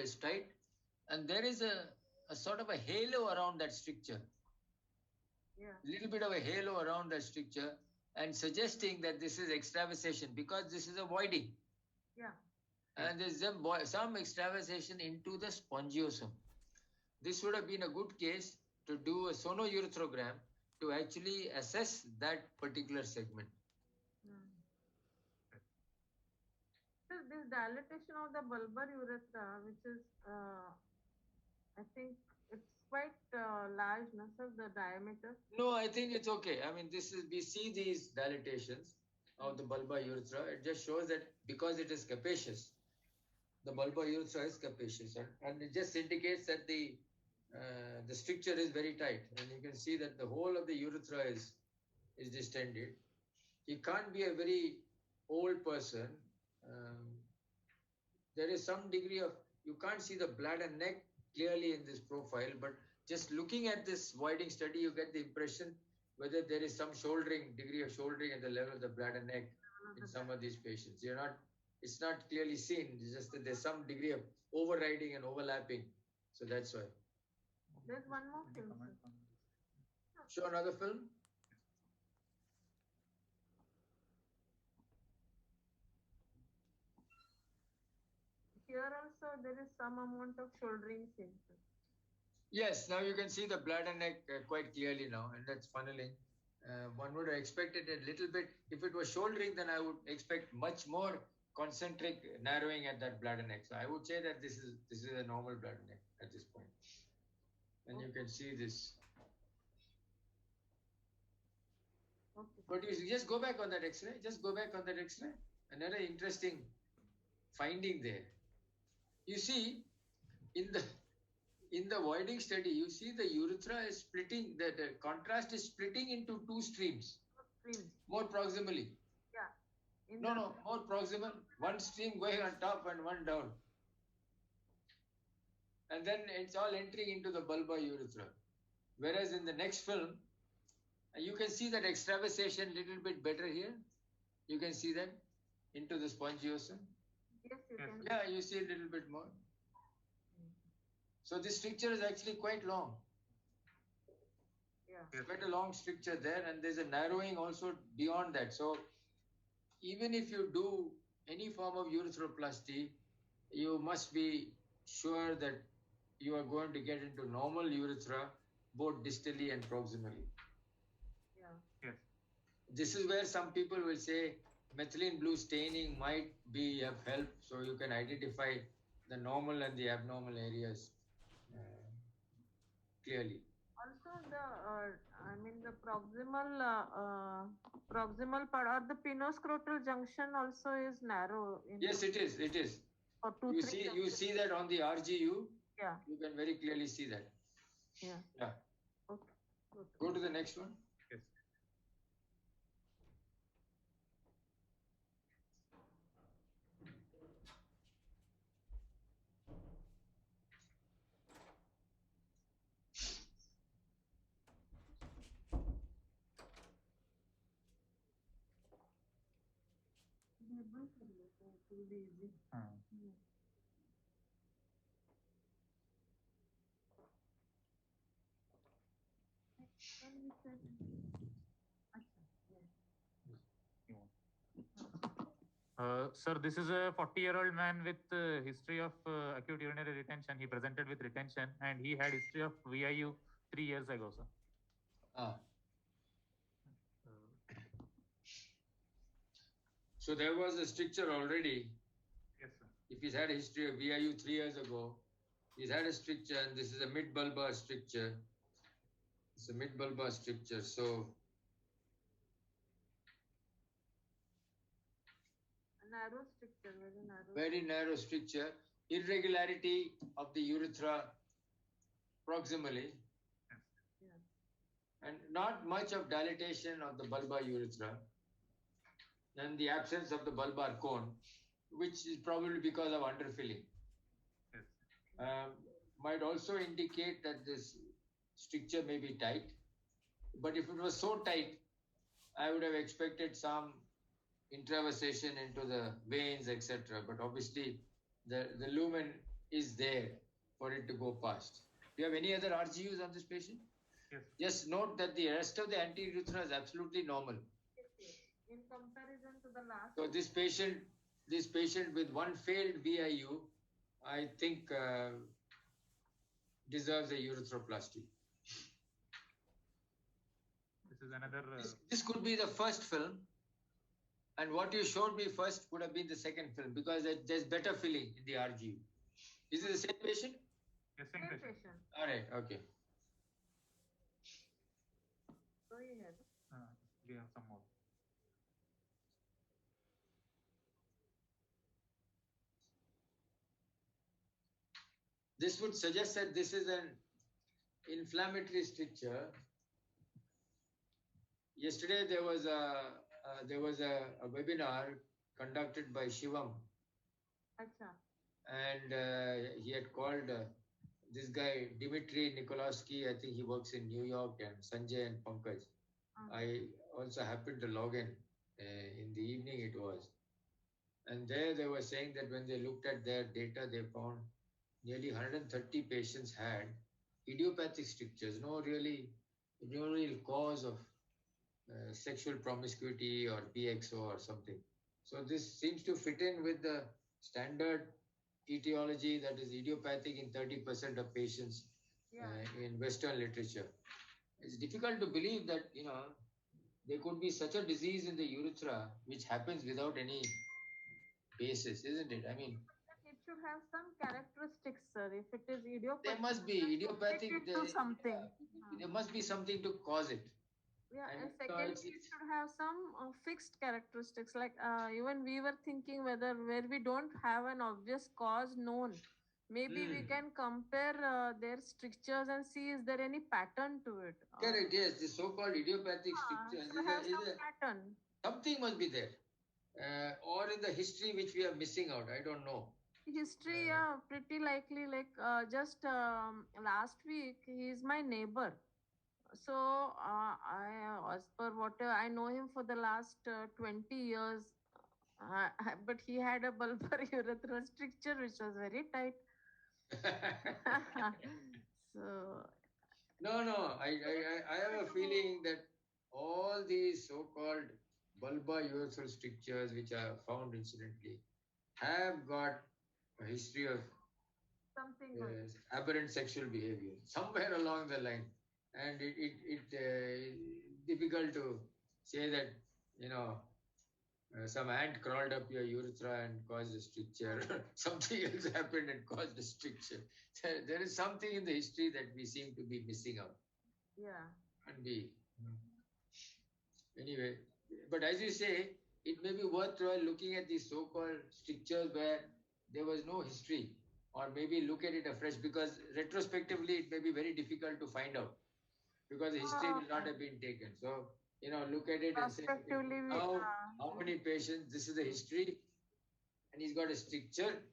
is tight, and there is a sort of a halo around that stricture. Yeah. Little bit of a halo around that stricture, and suggesting that this is extravasation because this is a voiding. Yeah. And there's some extravasation into the spongiosum. This would have been a good case to do a sonourethrogram to actually assess that particular segment. So this dilatation of the bulbar urethra, which is, I think it's quite large, no, sir, the diameter? No, I think it's okay. I mean, we see these dilatations of the bulbar urethra. It just shows that because it is capacious, the bulbar urethra is capacious, and it just indicates that the stricture is very tight, and you can see that the whole of the urethra is distended. He can't be a very old person. There is some degree of, you can't see the bladder neck clearly in this profile, but just looking at this voiding study, you get the impression whether there is some degree of shouldering at the level of the bladder neck in some of these patients. It's not clearly seen. It's just that there's some degree of overriding and overlapping. So that's why. There's one more film, sir. Show another film. Here also there is some amount of shouldering seen, sir. Yes, now you can see the bladder neck quite clearly now, and that's funneling. One would have expected a little bit. If it was shouldering, then I would expect much more concentric narrowing at that bladder neck. So I would say that this is a normal bladder neck at this point. And you can see this. Okay. But you just go back on that X-ray. Just go back on that X-ray. Another interesting finding there. You see, in the voiding study, you see the urethra is splitting. The contrast is splitting into two streams. More proximally. Yeah. No, more proximal. One stream going on top and one down. And then it's all entering into the bulbar urethra. Whereas in the next film, you can see that extravasation a little bit better here. You can see that into the spongiosum. Yes, you can. Yeah, you see a little bit more. So this stricture is actually quite long. Yeah. Quite a long stricture there, and there's a narrowing also beyond that. So even if you do any form of urethroplasty, you must be sure that you are going to get into normal urethra, both distally and proximally. Yeah. Yes. This is where some people will say methylene blue staining might be of help, so you can identify the normal and the abnormal areas clearly. Also, the proximal part or the pinoscrotal junction also is narrow. Yes, it is. It is. Or You see that on the RGU. Yeah. You can very clearly see that. Yeah. Yeah. Okay. Good. Go to the next one. Yes. Sir, this is a 40-year-old man with history of acute urinary retention. He presented with retention and he had history of VIU 3 years ago, sir. So there was a stricture already. Yes, sir. If he's had a history of VIU 3 years ago, he's had a stricture, and this is a mid-bulbar stricture. It's a mid-bulbar stricture. So A narrow stricture, very narrow. very narrow stricture, irregularity of the urethra proximally, Yeah. and not much of dilatation of the bulbar urethra, and the absence of the bulbar cone, which is probably because of underfilling. Yes. Might also indicate that this stricture may be tight, but if it was so tight, I would have expected some intravasation into the veins, etc. But obviously, the lumen is there for it to go past. Do you have any other RGUs on this patient? Yes. Just note that the rest of the anterior urethra is absolutely normal. Yes, yes. In comparison to the last. So this patient with one failed VIU, I think deserves a urethroplasty. This is another. This could be the first film, and what you showed me first would have been the second film because there's better filling in the RGU. Is it the same patient? Yes, Same same patient. patient. All right, okay. Go ahead. We have some more. This would suggest that this is an inflammatory stricture. Yesterday there was a webinar conducted by Shivam, Acha. and he had called this guy Dmitry Nikolavsky. I think he works in New York, and Sanjay and Pankaj. I also happened to log in the evening it was, and there they were saying that when they looked at their data, they found nearly 130 patients had idiopathic strictures, no real cause of sexual promiscuity or PXO or something. So this seems to fit in with the standard etiology that is idiopathic in 30% of patients in Western literature. It's difficult to believe that there could be such a disease in the urethra which happens without any basis, isn't it? I mean, it should have some characteristics, sir. If it is idiopathic, there must be idiopathic. Something. There must be something to cause it. Yeah, and secondly, it should have some fixed characteristics. Like even we were thinking where we don't have an obvious cause known, maybe we can compare their strictures and see is there any pattern to it. Correct. Yes, the so-called idiopathic strictures is a pattern. Something must be there, or in the history which we are missing out. I don't know. History, yeah, pretty likely. Like just last week, he is my neighbor. So as per whatever I know him for the last 20 years, but he had a bulbar urethral stricture which was very tight. So no, I have a feeling that all these so-called bulbar urethral strictures which are found incidentally have got a history of something aberrant sexual behavior somewhere along the line. And it difficult to say that some ant crawled up your urethra and caused a stricture. Something else happened and caused a stricture. There is something in the history that we seem to be missing out. Yeah. And anyway, but as you say, it may be worthwhile looking at these so-called strictures where there was no history, or maybe look at it afresh, because retrospectively it may be very difficult to find out, because the history will not have been taken. So, look at it and say, how many patients, this is the history, and he's got a stricture.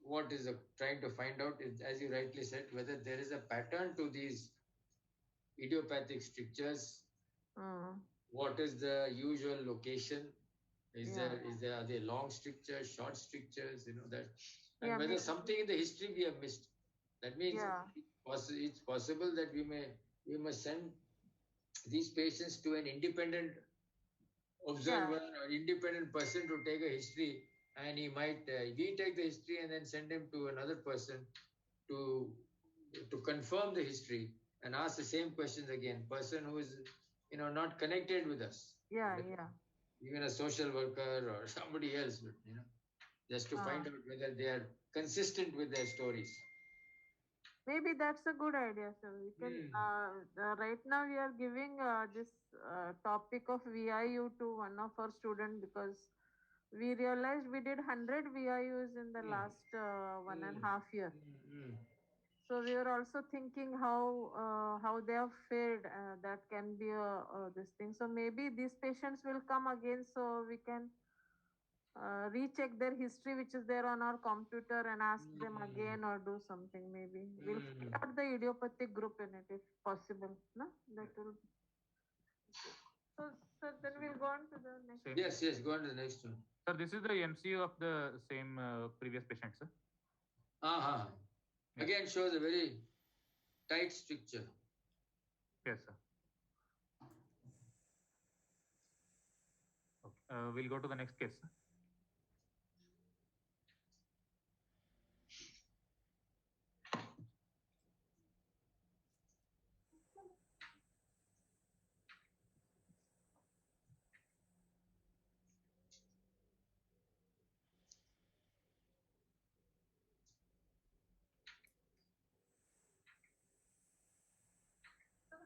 What is trying to find out is, as you rightly said, whether there is a pattern to these idiopathic strictures. What is the usual location? Are they long strictures, short strictures, that, and whether something in the history we have missed. That means it's possible that we must send these patients to an independent observer or independent person to take a history, and he might we take the history and then send him to another person to confirm the history and ask the same questions again. Person who is not connected with us. Even a social worker or somebody else, just to find out whether they are consistent with their stories. Maybe that's a good idea, sir. We can right now we are giving this topic of VIU to one of our students, because we realized we did 100 VIUs in the last 1.5 years. So we were also thinking how they have fared. That can be this thing. So maybe these patients will come again, so we can recheck their history which is there on our computer and ask them again, or do something. Maybe we'll find out the idiopathic group in it if possible. No, that will. So then we'll go on to the next. Yes, go on to the next one. Sir, this is the MCU of the same previous patient, sir. Uh-huh. Yeah. Again shows a very tight stricture. Yes, sir. Okay. We'll go to the next case, sir.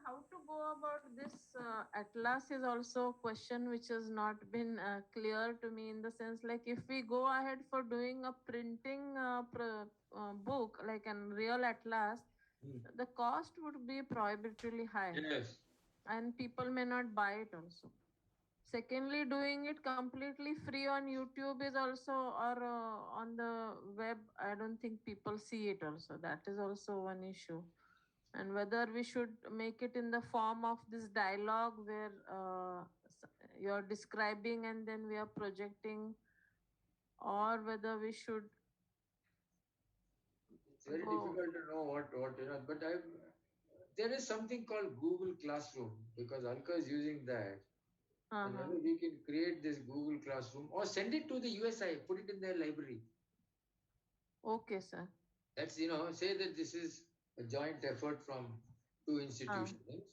How to go about this atlas is also a question which has not been clear to me, in the sense, like, if we go ahead for doing a printing book like a real atlas, the cost would be prohibitively high. Yes. And people may not buy it also. Secondly, doing it completely free on YouTube is also, or on the web, I don't think people see it also. That is also one issue. And whether we should make it in the form of this dialogue where you're describing and then we are projecting, or whether we should It's very go. difficult to know what but there is something called Google Classroom, because Alka is using that. And Uh-huh. maybe we can create this Google Classroom or send it to the USI, put it in their library. Okay, sir. That's, say that this is a joint effort from two institutions.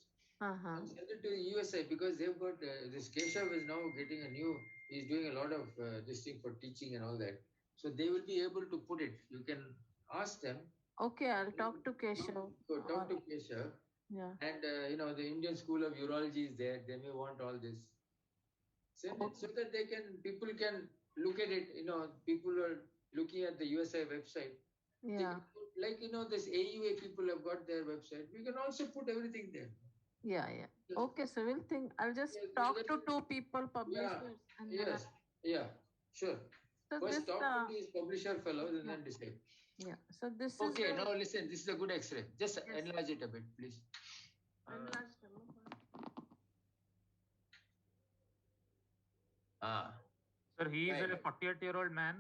Uh-huh. And send it to the USI, because they've got this Keshav is now getting he's doing a lot of this thing for teaching and all that. So they will be able to put it. You can ask them. Okay, I'll talk to Keshav. Talk to Keshav. Yeah. And, the Indian School of Urology is there. They may want all this. Send it so that people can look at it. People are looking at the USI website. Yeah. Like, this AUA people have got their website. We can also put everything there. Yeah. Okay, so we'll think. I'll just talk to two people, publishers. And Yes. Yeah. Sure. So first talk to these publisher fellows and then decide. Yeah. So this Okay, is. now listen. This is a good X-ray. Just enlarge it a bit, please. Enlarge. Sir, he is a 48-year-old man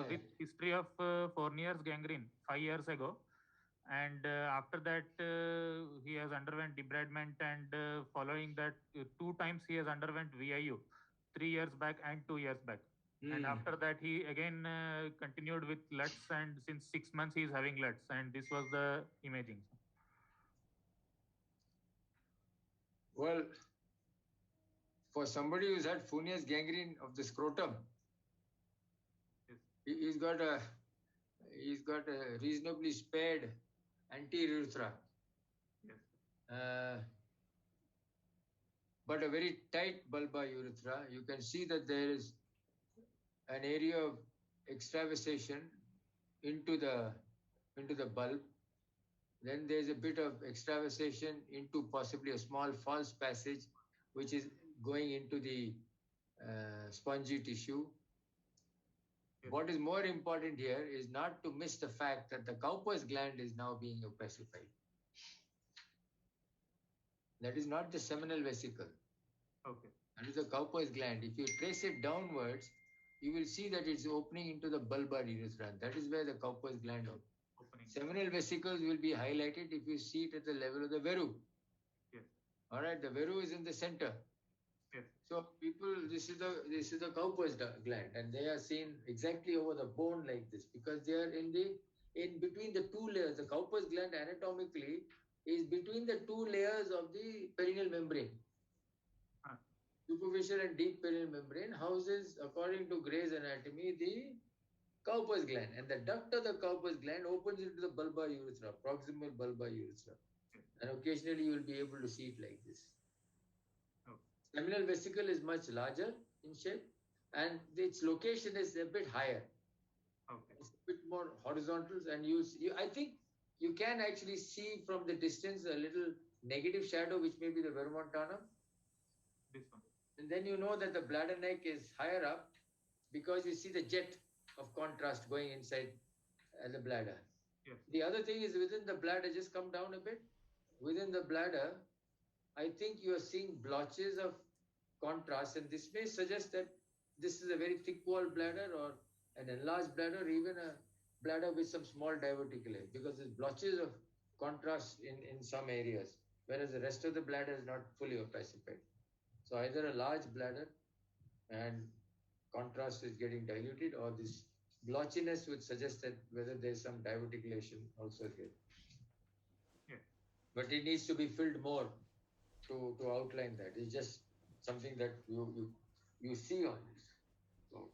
with history of Fournier's gangrene 5 years ago. And after that, he has underwent debridement, and following that, 2 times he has underwent VIU, 3 years back and 2 years back. And after that, he again continued with LUTs, and since 6 months he is having LUTs, and this was the imaging. Well, for somebody who's had Fournier's gangrene of the scrotum, he's got a reasonably spared anterior urethra. But a very tight bulbar urethra. You can see that there is an area of extravasation into the bulb. Then there's a bit of extravasation into possibly a small false passage, which is going into the spongy tissue. What is more important here is not to miss the fact that the Cowper's gland is now being opacified. That is not the seminal vesicle. Okay. That is the Cowper's gland. If you trace it downwards, you will see that it's opening into the bulbar urethra. That is where the Cowper's gland is. Seminal vesicles will be highlighted if you see it at the level of the veru. Yes. All right, the veru is in the center. Yes. So this is the Cowper's gland, and they are seen exactly over the bone like this, because they are in between the two layers. The Cowper's gland anatomically is between the two layers of the perineal membrane. Superficial and deep perineal membrane houses, according to Gray's anatomy, the Cowper's gland, and the duct of the Cowper's gland opens into the bulbar urethra, proximal bulbar urethra, and occasionally you will be able to see it like this. Seminal vesicle is much larger in shape, and its location is a bit higher. Okay. It's a bit more horizontal, and I think you can actually see from the distance a little negative shadow, which may be the verumontanum. This one. And then you know that the bladder neck is higher up, because you see the jet of contrast going inside the bladder. Yes. The other thing is, within the bladder, just come down a bit. Within the bladder, I think you are seeing blotches of contrast, and this may suggest that this is a very thick walled bladder, or an enlarged bladder, or even bladder with some small diverticulae because there's blotches of contrast in some areas, whereas the rest of the bladder is not fully opacified. So either a large bladder and contrast is getting diluted, or this blotchiness would suggest that whether there's some diverticulation also here. Yeah. But it needs to be filled more to outline that. It's just something that you see on this. So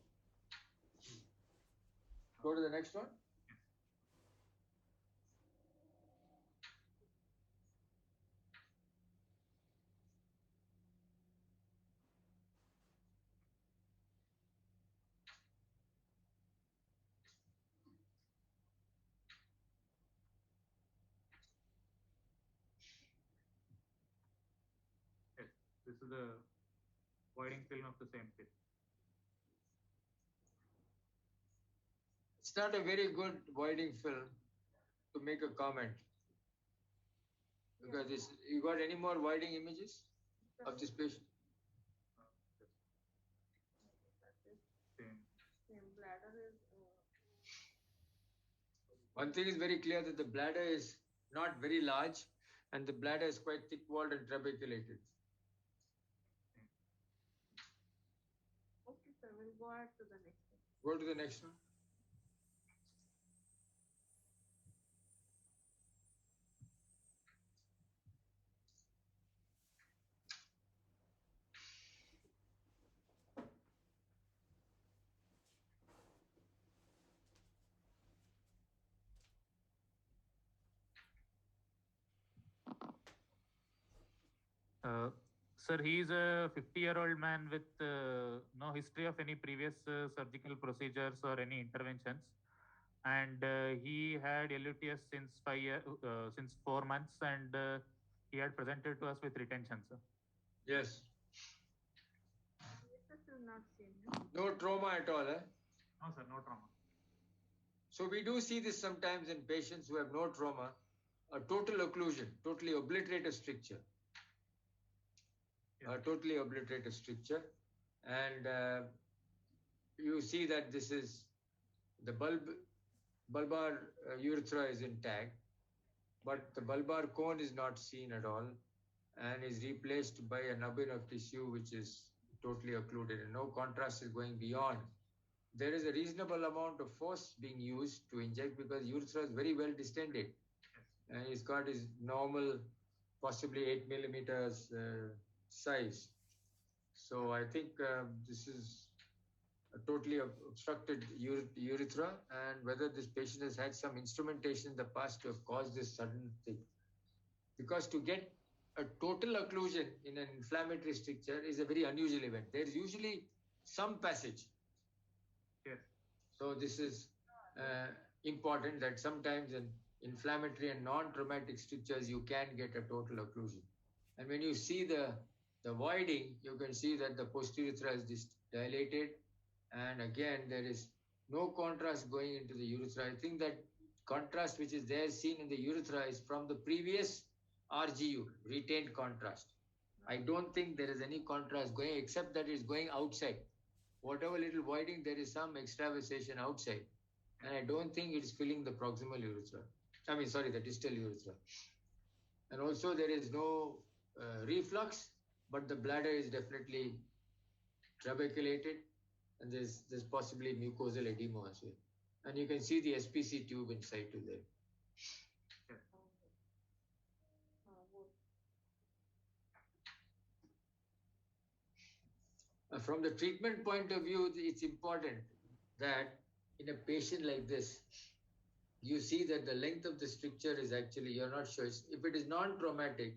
go to the next one. Yes, this is the voiding film of the same fish. It's not a very good voiding film to make a comment, because this, you got any more voiding images of this patient? Same. Same bladder is. One thing is very clear, that the bladder is not very large and the bladder is quite thick walled and trabeculated. Okay, sir. We'll go ahead to the next one. Go to the next one. Sir, he is a 50-year-old man with no history of any previous surgical procedures or any interventions, and he had LUTS since 4 months, and he had presented to us with retention, sir. Yes. This is not seen. No trauma at all, eh? No, sir, no trauma. So we do see this sometimes in patients who have no trauma, a total occlusion, totally obliterative stricture. Yes. A totally obliterative stricture. And you see that this is the bulbar urethra is intact, but the bulbar cone is not seen at all and is replaced by a nubbin of tissue which is totally occluded, and no contrast is going beyond. There is a reasonable amount of force being used to inject because urethra is very well distended, and it's got his normal, possibly 8 millimeters size. So I think this is a totally obstructed urethra, and whether this patient has had some instrumentation in the past to have caused this sudden thing. Because to get a total occlusion in an inflammatory stricture is a very unusual event. There is usually some passage. Yes. So this is important, that sometimes in inflammatory and non-traumatic strictures you can get a total occlusion. And when you see the voiding, you can see that the posterurethra is dilated, and again there is no contrast going into the urethra. I think that contrast which is there seen in the urethra is from the previous RGU, retained contrast. I don't think there is any contrast going, except that it's going outside. Whatever little voiding, there is some extravasation outside, and I don't think it's filling the proximal urethra. The distal urethra. And also there is no reflux, but the bladder is definitely trabeculated, and there's possibly mucosal edema as well. And you can see the SPC tube inside to there. From the treatment point of view, it's important that in a patient like this, you see that the length of the stricture is actually, you're not sure. If it is non-traumatic,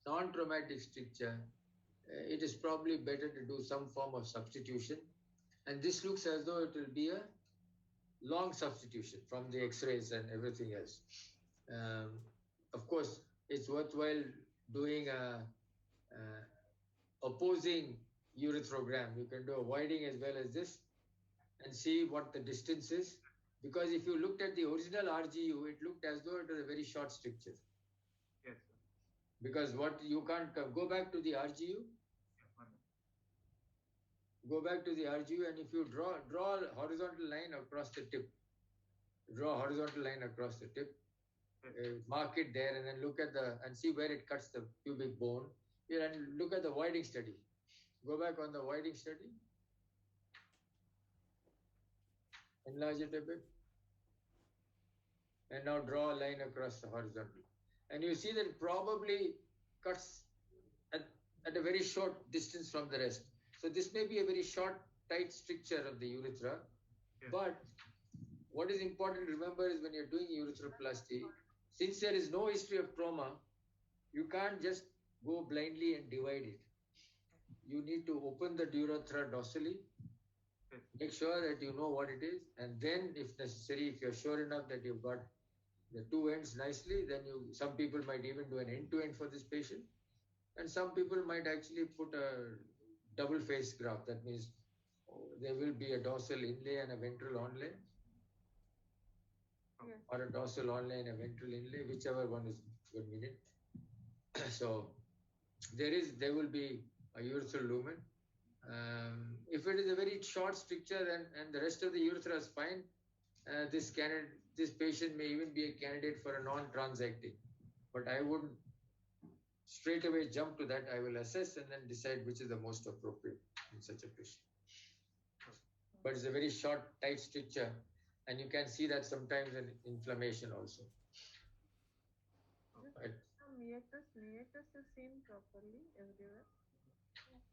non-traumatic stricture, it is probably better to do some form of substitution. And this looks as though it will be a long substitution from the x-rays and everything else. Of course, it's worthwhile doing a opposing urethrogram. You can do a voiding as well as this and see what the distance is. Because if you looked at the original RGU, it looked as though it was a very short stricture. Yes. Because what you can't go back to the RGU. Go back to the RGU, and if you draw a horizontal line across the tip, Draw a horizontal line across the tip. Mark it there, and then look at and see where it cuts the pubic bone. Here, and look at the Whiting study. Go back on the Whiting study. Enlarge it a bit. And now draw a line across the horizontal. And you see that it probably cuts at a very short distance from the rest. So this may be a very short, tight stricture of the urethra. Yeah. But what is important to remember is when you're doing urethroplasty, since there is no history of trauma, you can't just go blindly and divide it. You need to open the urethra dorsally, make sure that you know what it is, and then if necessary, if you're sure enough that you've got the two ends nicely, then some people might even do an end-to-end for this patient, and some people might actually put a double face graft. That means there will be a dorsal inlay and a ventral onlay, or a dorsal onlay and a ventral inlay, whichever one is convenient. So there will be a urethral lumen. If it is a very short stricture and the rest of the urethra is fine, this patient may even be a candidate for a non-transecting. But I wouldn't straight away jump to that. I will assess and then decide which is the most appropriate in such a patient. But it's a very short, tight stricture, and you can see that sometimes in inflammation also. Right. Meatus is seen properly everywhere.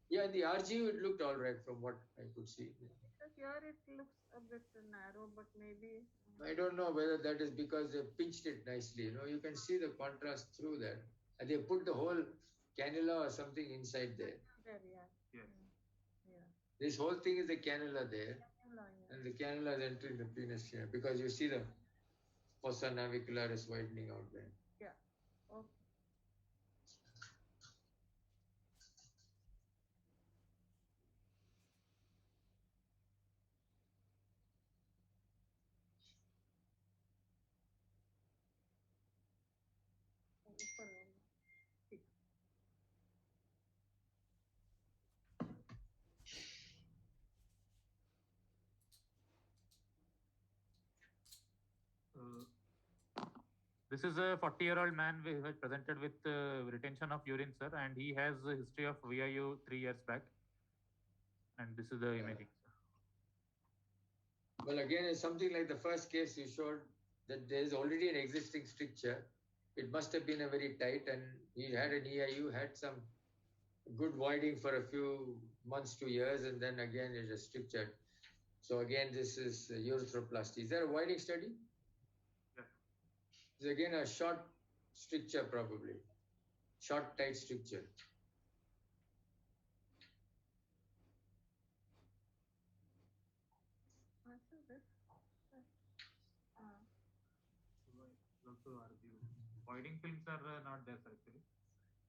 Yeah, in the RGU it looked all right from what I could see. Because here it looks a bit narrow, but maybe... I don't know whether that is because they pinched it nicely. You can see the contrast through that. And they put the whole cannula or something inside there. There, yeah. Yes. Yeah. This whole thing is the cannula there. And the cannula is entering the penis here because you see the fossa navicularis widening out there. Yeah. Okay. This is a 40-year-old man who has presented with retention of urine, sir, and he has a history of VIU 3 years back. And this is the imaging, sir. Well, again, it's something like the first case you showed that there is already an existing stricture. It must have been a very tight, and he had an EIU, had some good voiding for a few months to years, and then again it is strictured. So again, this is urethroplasty. Is there a voiding study? It's again a short stricture, probably. Short, tight stricture. Voiding films are not there, sir, actually.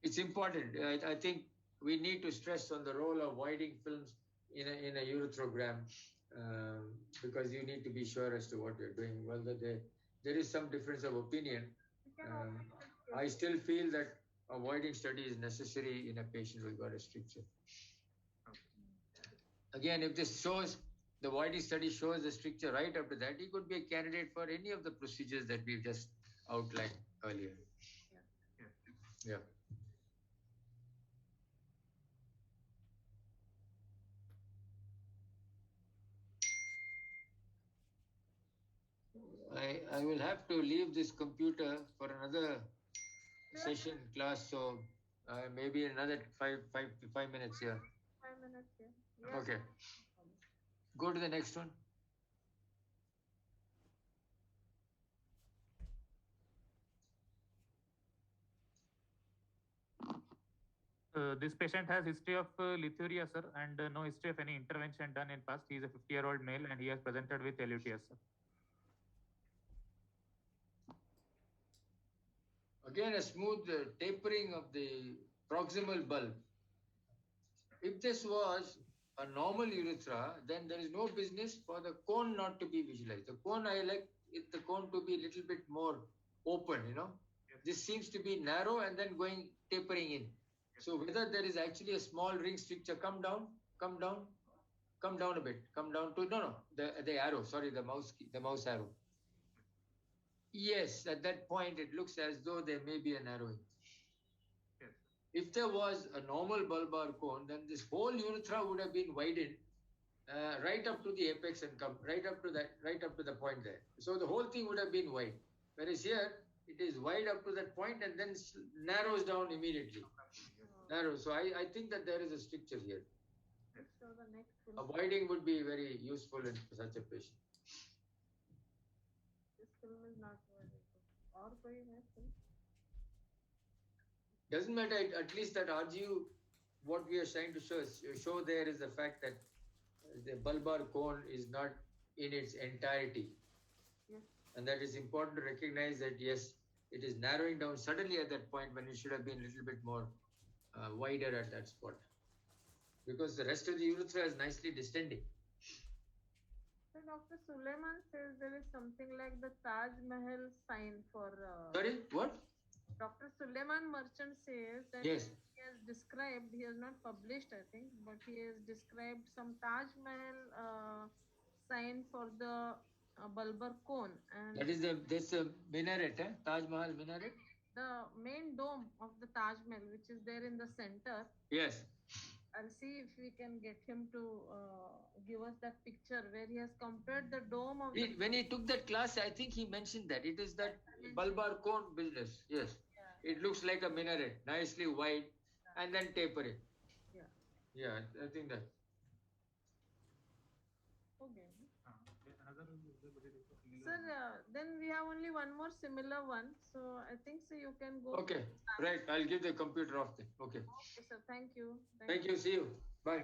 It's important. I think we need to stress on the role of voiding films in a urethrogram because you need to be sure as to what you're doing. Well, there is some difference of opinion. I still feel that a voiding study is necessary in a patient who got a stricture. Again, if this shows, the voiding study shows the stricture right after that, he could be a candidate for any of the procedures that we've just outlined earlier. Yeah. I will have to leave this computer for another session class, so maybe another 5 minutes here. 5 minutes here. Yeah. Okay. Go to the next one. This patient has history of lithuria, sir, and no history of any intervention done in past. He is a 50-year-old male and he has presented with LUTS, sir. Again, a smooth tapering of the proximal bulb. If this was a normal urethra, then there is no business for the cone not to be visualized. The cone, I like the cone to be a little bit more open, Yes. This seems to be narrow and then tapering in. Yes. So whether there is actually a small ring stricture, come down a bit, come down to, the arrow, sorry, the mouse arrow. Yes, at that point it looks as though there may be a narrowing. Yes. If there was a normal bulbar cone, then this whole urethra would have been widened right up to the apex and come right up to the point there. So the whole thing would have been wide. Whereas here it is wide up to that point and then narrows down immediately. Narrow. So I think that there is a stricture here. So the next film. Avoiding would be very useful in such a patient. This film is not very good. Or koi hai film? Doesn't matter. At least that RGU, what we are trying to show there is the fact that the bulbar cone is not in its entirety. Yes. And that is important to recognize that yes, it is narrowing down suddenly at that point when it should have been a little bit more wider at that spot. Because the rest of the urethra is nicely distending. So Dr. Suleiman says there is something like the Taj Mahal sign for. Sorry, what? Dr. Suleiman Merchant says that Yes. he has described, he has not published, I think, but he has described some Taj Mahal sign for the bulbar cone. And That is this minaret, Taj Mahal minaret? the main dome of the Taj Mahal, which is there in the center. Yes. I'll see if we can get him to give us that picture where he has compared the dome of When he took that class, I think he mentioned that. It is that bulbar cone business. Yes. Yeah. It looks like a minaret, nicely wide and then tapering. Yeah. Yeah, I think that. Okay. Another Sir, then we have only one more similar one. So I think so you can go. Okay, right. I'll give the computer off then. Okay. Okay, sir. Thank you. Thank you. See you. Bye.